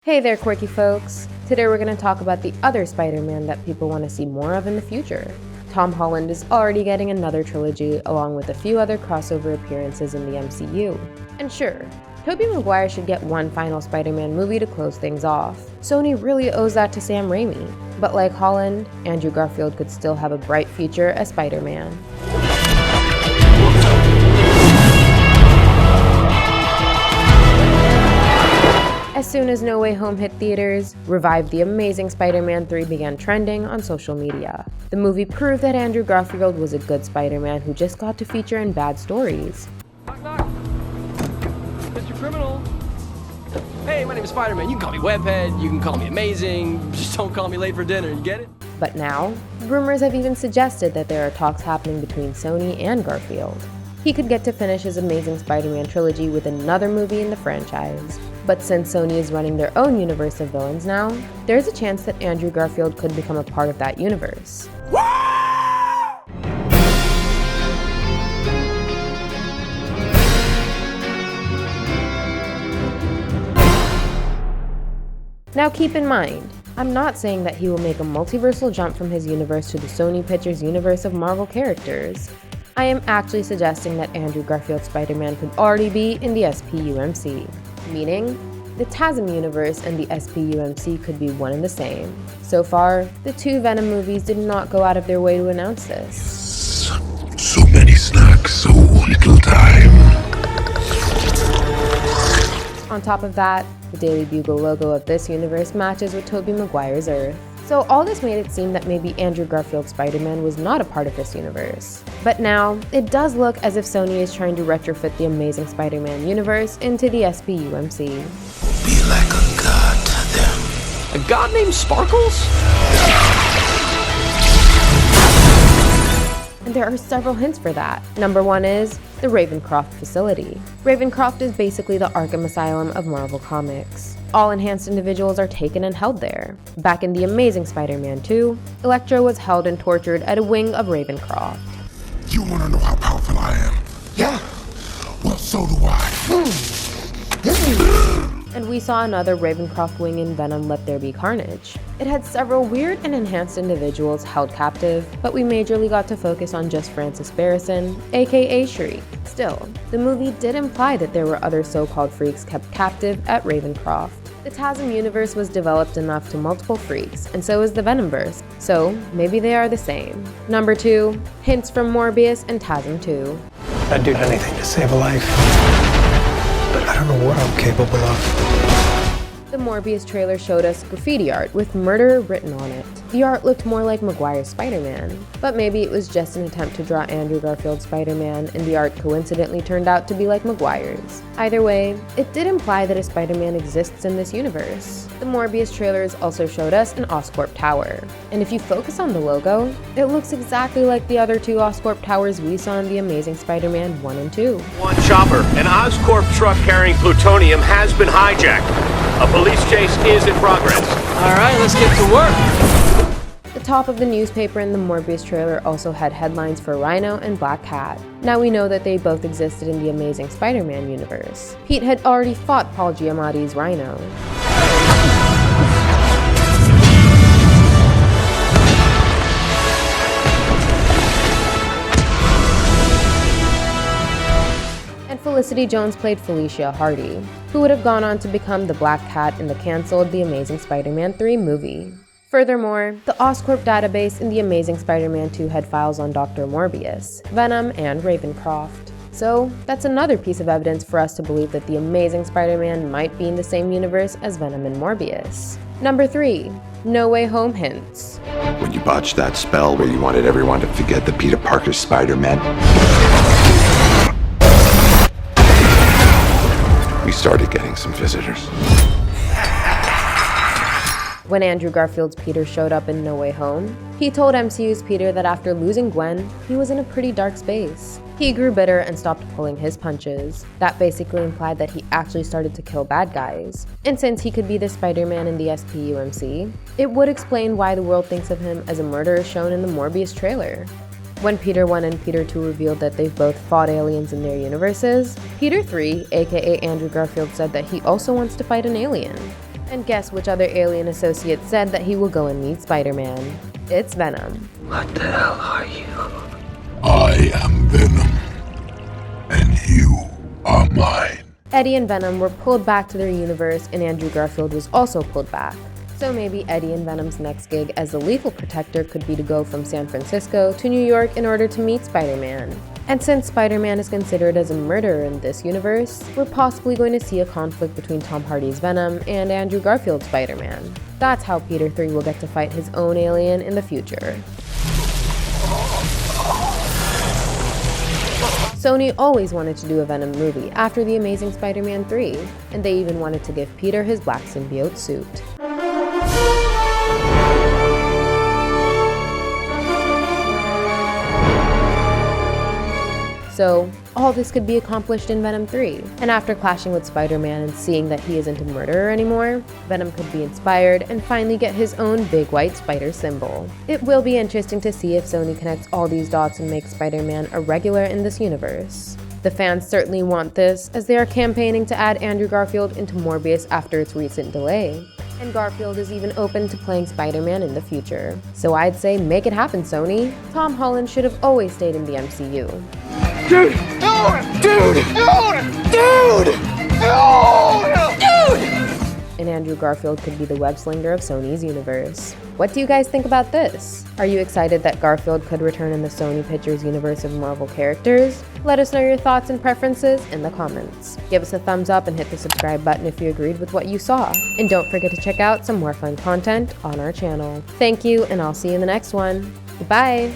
Hey there, quirky folks! Today we're going to talk about the other Spider-Man that people want to see more of in the future. Tom Holland is already getting another trilogy along with a few other crossover appearances in the MCU. And sure, Tobey Maguire should get one final Spider-Man movie to close things off. Sony really owes that to Sam Raimi. But like Holland, Andrew Garfield could still have a bright future as Spider-Man. As soon as No Way Home hit theaters, revived The Amazing Spider-Man 3 began trending on social media. The movie proved that Andrew Garfield was a good Spider-Man who just got to feature in bad stories. Knock, knock. Mr. Criminal. Hey, my name is Spider-Man. You can call me Webhead, you can call me Amazing, just don't call me late for dinner, you get it? But now, rumors have even suggested that there are talks happening between Sony and Garfield. He could get to finish his Amazing Spider-Man trilogy with another movie in the franchise. But since Sony is running their own universe of villains now, there's a chance that Andrew Garfield could become a part of that universe. Now keep in mind, I'm not saying that he will make a multiversal jump from his universe to the Sony Pictures universe of Marvel characters. I am actually suggesting that Andrew Garfield's Spider-Man could already be in the SPUMC, meaning the TASM universe and the SPUMC could be one and the same. So far, the two Venom movies did not go out of their way to announce this. So many snacks, so little time. On top of that, the Daily Bugle logo of this universe matches with Tobey Maguire's Earth. So all this made it seem that maybe Andrew Garfield's Spider-Man was not a part of this universe. But now, it does look as if Sony is trying to retrofit the Amazing Spider-Man universe into the SPUMC. Be like a god to them. A god named Sparkles? And there are several hints for that. Number one is the Ravencroft facility. Ravencroft is basically the Arkham Asylum of Marvel Comics. All enhanced individuals are taken and held there. Back in The Amazing Spider-Man 2, Electro was held and tortured at a wing of Ravencroft. You want to know how powerful I am? Yeah. Well, so do I. And we saw another Ravencroft wing in Venom Let There Be Carnage. It had several weird and enhanced individuals held captive, but we majorly got to focus on just Francis Barrison, aka Shriek. Still, the movie did imply that there were other so-called freaks kept captive at Ravencroft. The TASM universe was developed enough to multiple freaks, and so is the Venom-verse, so maybe they are the same. Number 2, hints from Morbius and TASM 2. I'd do anything to save a life, but I don't know what I'm capable of. The Morbius trailer showed us graffiti art with murder written on it. The art looked more like Maguire's Spider-Man, but maybe it was just an attempt to draw Andrew Garfield's Spider-Man and the art coincidentally turned out to be like Maguire's. Either way, it did imply that a Spider-Man exists in this universe. The Morbius trailers also showed us an Oscorp tower, and if you focus on the logo, it looks exactly like the other two Oscorp towers we saw in The Amazing Spider-Man 1 and 2. One chopper, an Oscorp truck carrying plutonium has been hijacked. A police chase is in progress. All right, let's get to work. The top of the newspaper in the Morbius trailer also had headlines for Rhino and Black Cat. Now we know that they both existed in the Amazing Spider-Man universe. Pete had already fought Paul Giamatti's Rhino. Felicity Jones played Felicia Hardy, who would have gone on to become the Black Cat in the cancelled The Amazing Spider-Man 3 movie. Furthermore, the Oscorp database in The Amazing Spider-Man 2 had files on Dr. Morbius, Venom, and Ravencroft. So, that's another piece of evidence for us to believe that The Amazing Spider-Man might be in the same universe as Venom and Morbius. Number 3. No Way Home hints. When you botched that spell where you wanted everyone to forget the Peter Parker Spider-Man, we started getting some visitors. When Andrew Garfield's Peter showed up in No Way Home, he told MCU's Peter that after losing Gwen, he was in a pretty dark space. He grew bitter and stopped pulling his punches. That basically implied that he actually started to kill bad guys. And since he could be the Spider-Man in the SPUMC, it would explain why the world thinks of him as a murderer shown in the Morbius trailer. When Peter 1 and Peter 2 revealed that they've both fought aliens in their universes, Peter 3, aka Andrew Garfield, said that he also wants to fight an alien. And guess which other alien associate said that he will go and meet Spider-Man? It's Venom. What the hell are you? I am Venom, and you are mine. Eddie and Venom were pulled back to their universe, and Andrew Garfield was also pulled back. So maybe Eddie and Venom's next gig as the Lethal Protector could be to go from San Francisco to New York in order to meet Spider-Man. And since Spider-Man is considered as a murderer in this universe, we're possibly going to see a conflict between Tom Hardy's Venom and Andrew Garfield's Spider-Man. That's how Peter 3 will get to fight his own alien in the future. Sony always wanted to do a Venom movie after The Amazing Spider-Man 3, and they even wanted to give Peter his black symbiote suit. So, all this could be accomplished in Venom 3. And after clashing with Spider-Man and seeing that he isn't a murderer anymore, Venom could be inspired and finally get his own big white spider symbol. It will be interesting to see if Sony connects all these dots and makes Spider-Man a regular in this universe. The fans certainly want this, as they are campaigning to add Andrew Garfield into Morbius after its recent delay. And Garfield is even open to playing Spider-Man in the future. So I'd say make it happen, Sony. Tom Holland should have always stayed in the MCU. Dude! And Andrew Garfield could be the web-slinger of Sony's universe. What do you guys think about this? Are you excited that Garfield could return in the Sony Pictures universe of Marvel characters? Let us know your thoughts and preferences in the comments. Give us a thumbs up and hit the subscribe button if you agreed with what you saw. And don't forget to check out some more fun content on our channel. Thank you, and I'll see you in the next one. Goodbye!